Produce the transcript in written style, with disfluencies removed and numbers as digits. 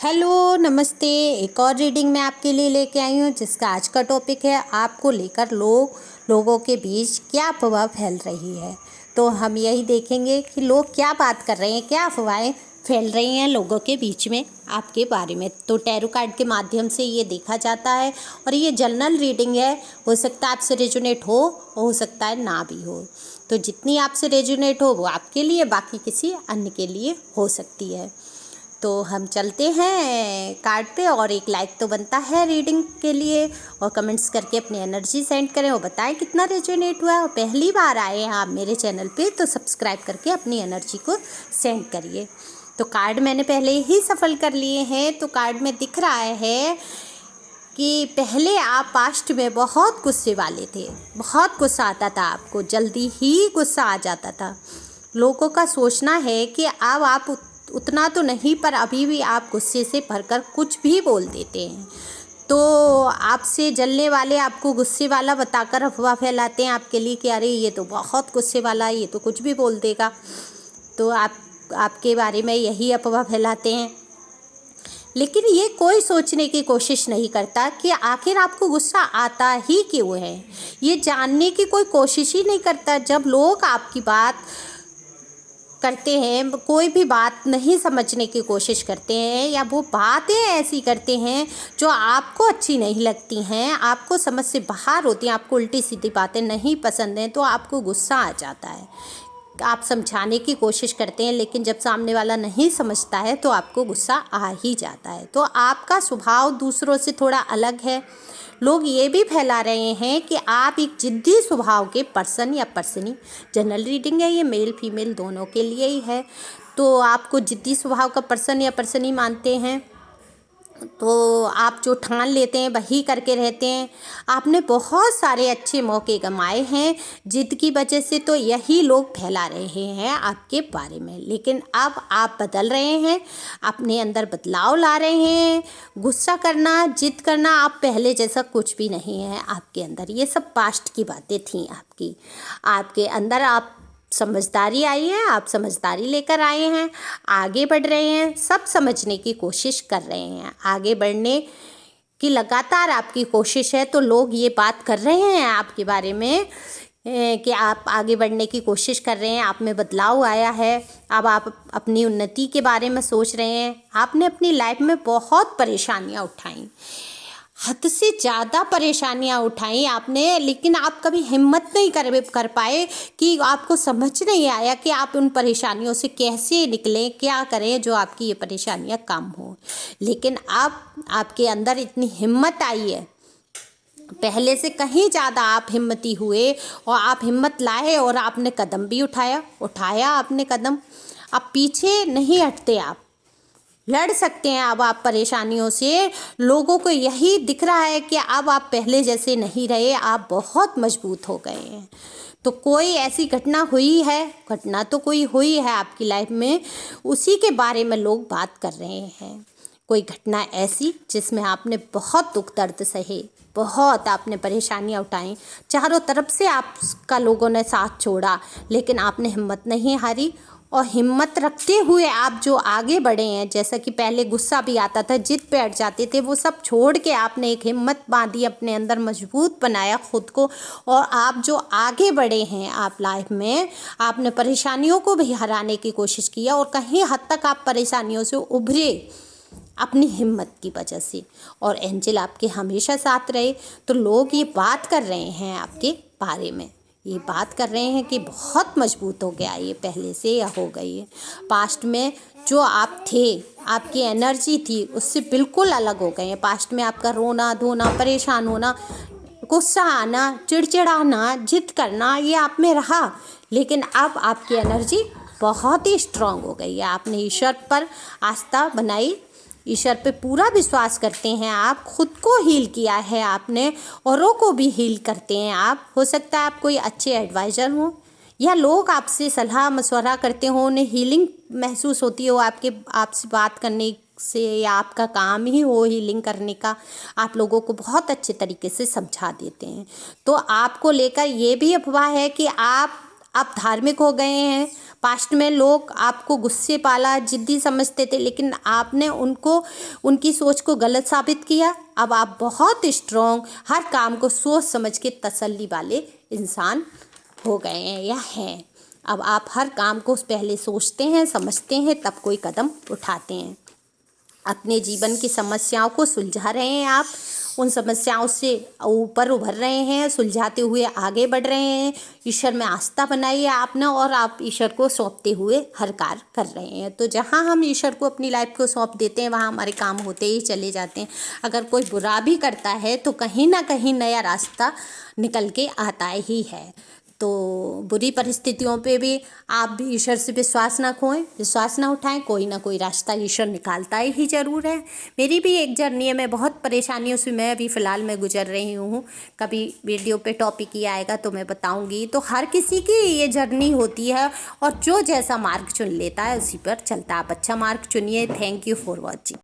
Hello नमस्ते। एक और रीडिंग मैं आपके लिए लेके आई हूँ जिसका आज का टॉपिक है आपको लेकर लोगों के बीच क्या अफवाह फैल रही है। तो हम यही देखेंगे कि लोग क्या बात कर रहे हैं, क्या अफवाहें फैल रही हैं लोगों के बीच में आपके बारे में। तो टैरो कार्ड के माध्यम से ये देखा जाता है और ये जनरल रीडिंग है। हो सकता है आपसे रेजोनेट हो सकता है ना भी हो। तो जितनी आपसे रेजोनेट हो वो आपके लिए, बाकी किसी अन्य के लिए हो सकती है। तो हम चलते हैं कार्ड पे, और एक लाइक तो बनता है रीडिंग के लिए, और कमेंट्स करके अपनी एनर्जी सेंड करें और बताएं कितना रेजोनेट हुआ। और पहली बार आए हैं आप मेरे चैनल पे तो सब्सक्राइब करके अपनी एनर्जी को सेंड करिए। तो कार्ड मैंने पहले ही सफल कर लिए हैं। तो कार्ड में दिख रहा है कि पहले आप पास्ट में बहुत गुस्से वाले थे, बहुत गुस्सा आता था आपको, जल्दी ही गुस्सा आ जाता था। लोगों का सोचना है कि अब आप उतना तो नहीं, पर अभी भी आप गुस्से से भरकर कुछ भी बोल देते हैं। तो आपसे जलने वाले आपको गुस्से वाला बताकर अफवाह फैलाते हैं आपके लिए कि अरे ये तो बहुत गुस्से वाला है, ये तो कुछ भी बोल देगा। तो आपके बारे में यही अफवाह फैलाते हैं। लेकिन ये कोई सोचने की कोशिश नहीं करता कि आखिर आपको गुस्सा आता ही क्यों है। ये जानने की कोई कोशिश ही नहीं करता। जब लोग आपकी बात करते हैं, कोई भी बात नहीं समझने की कोशिश करते हैं, या वो बातें ऐसी करते हैं जो आपको अच्छी नहीं लगती हैं, आपको समझ से बाहर होती हैं, आपको उल्टी सीधी बातें नहीं पसंद हैं, तो आपको गुस्सा आ जाता है। आप समझाने की कोशिश करते हैं, लेकिन जब सामने वाला नहीं समझता है तो आपको गुस्सा आ ही जाता है। तो आपका स्वभाव दूसरों से थोड़ा अलग है। लोग ये भी फैला रहे हैं कि आप एक जिद्दी स्वभाव के पर्सन या पर्सनी, जनरल रीडिंग है ये, मेल फीमेल दोनों के लिए ही है। तो आपको जिद्दी स्वभाव का पर्सन या पर्सनी मानते हैं। तो आप जो ठान लेते हैं वही करके रहते हैं। आपने बहुत सारे अच्छे मौके गंवाए हैं जिद की वजह से, तो यही लोग फैला रहे हैं आपके बारे में। लेकिन अब आप बदल रहे हैं, अपने अंदर बदलाव ला रहे हैं। गुस्सा करना, जिद करना, आप पहले जैसा कुछ भी नहीं है आपके अंदर। ये सब पास्ट की बातें थी आपके अंदर। आप समझदारी आई है, आप समझदारी लेकर आए हैं, आगे बढ़ रहे हैं, सब समझने की कोशिश कर रहे हैं, आगे बढ़ने की लगातार आपकी कोशिश है। तो लोग ये बात कर रहे हैं आपके बारे में कि आप आगे बढ़ने की कोशिश कर रहे हैं, आप में बदलाव आया है, अब आप अपनी उन्नति के बारे में सोच रहे हैं। आपने अपनी लाइफ में बहुत परेशानियां उठाई, हद से ज़्यादा परेशानियां उठाई आपने, लेकिन आप कभी हिम्मत नहीं कर पाए कि आपको समझ नहीं आया कि आप उन परेशानियों से कैसे निकलें, क्या करें जो आपकी ये परेशानियां कम हो। लेकिन अब आपके अंदर इतनी हिम्मत आई है, पहले से कहीं ज़्यादा आप हिम्मती हुए और आप हिम्मत लाए और आपने कदम भी उठाया आपने कदम। अब पीछे नहीं हटते, आप लड़ सकते हैं। अब आप परेशानियों से, लोगों को यही दिख रहा है कि अब आप पहले जैसे नहीं रहे, आप बहुत मजबूत हो गए हैं। तो कोई ऐसी घटना हुई है, घटना तो कोई हुई है आपकी लाइफ में, उसी के बारे में लोग बात कर रहे हैं। कोई घटना ऐसी जिसमें आपने बहुत दुख दर्द सहे, बहुत आपने परेशानियां उठाई, चारों तरफ से आपका लोगों ने साथ छोड़ा, लेकिन आपने हिम्मत नहीं हारी। और हिम्मत रखते हुए आप जो आगे बढ़े हैं, जैसा कि पहले गुस्सा भी आता था, जिद पे अड़ जाते थे, वो सब छोड़ के आपने एक हिम्मत बांधी, अपने अंदर मजबूत बनाया खुद को, और आप जो आगे बढ़े हैं आप लाइफ में, आपने परेशानियों को भी हराने की कोशिश किया और कहीं हद तक आप परेशानियों से उभरे अपनी हिम्मत की वजह से, और एंजल आपके हमेशा साथ रहे। तो लोग ये बात कर रहे हैं आपके बारे में, ये बात कर रहे हैं कि बहुत मजबूत हो गया ये पहले से, या हो गई है। पास्ट में जो आप थे, आपकी एनर्जी थी, उससे बिल्कुल अलग हो गए हैं। पास्ट में आपका रोना धोना, परेशान होना, गुस्सा आना, चिड़चिड़ाना, जिद करना, ये आप में रहा। लेकिन अब आपकी एनर्जी बहुत ही स्ट्रांग हो गई है। आपने ईश्वर पर आस्था बनाई, ईश्वर पे पूरा विश्वास करते हैं आप, खुद को हील किया है आपने, औरों को भी हील करते हैं आप। हो सकता है आप कोई अच्छे एडवाइज़र हों, या लोग आपसे सलाह मशवरा करते हों, उन्हें हीलिंग महसूस होती हो आपसे बात करने से, या आपका काम ही हो हीलिंग करने का। आप लोगों को बहुत अच्छे तरीके से समझा देते हैं। तो आपको लेकर ये भी अफवाह है कि आप धार्मिक हो गए हैं, पास्ट में लोग आपको गुस्से वाला, जिद्दी समझते थे, लेकिन आपने उनकी सोच को गलत साबित किया। अब आप बहुत स्ट्रॉन्ग, हर काम को सोच समझ के तसल्ली वाले इंसान हो गए हैं या हैं। अब आप हर काम को पहले सोचते हैं, समझते हैं, तब कोई कदम उठाते हैं। अपने जीवन की समस्याओं को सुलझा रहे हैं आप, उन समस्याओं से ऊपर उभर रहे हैं, सुलझाते हुए आगे बढ़ रहे हैं। ईश्वर में आस्था बनाई है आपने और आप ईश्वर को सौंपते हुए हर कार्य कर रहे हैं। तो जहाँ हम ईश्वर को अपनी लाइफ को सौंप देते हैं, वहाँ हमारे काम होते ही चले जाते हैं। अगर कोई बुरा भी करता है तो कहीं ना कहीं नया रास्ता निकल के आता ही है। तो बुरी परिस्थितियों पे भी आप भी ईश्वर से विश्वास ना खोएं, विश्वास ना उठाएं, कोई ना कोई रास्ता ईश्वर निकालता ही ज़रूर है। मेरी भी एक जर्नी है, मैं बहुत परेशानियों से मैं अभी फ़िलहाल मैं गुजर रही हूँ। कभी वीडियो पे टॉपिक ही आएगा तो मैं बताऊँगी। तो हर किसी की ये जर्नी होती है और जो जैसा मार्ग चुन लेता है उसी पर चलता है। आप अच्छा मार्ग चुनिए। Thank you for watching.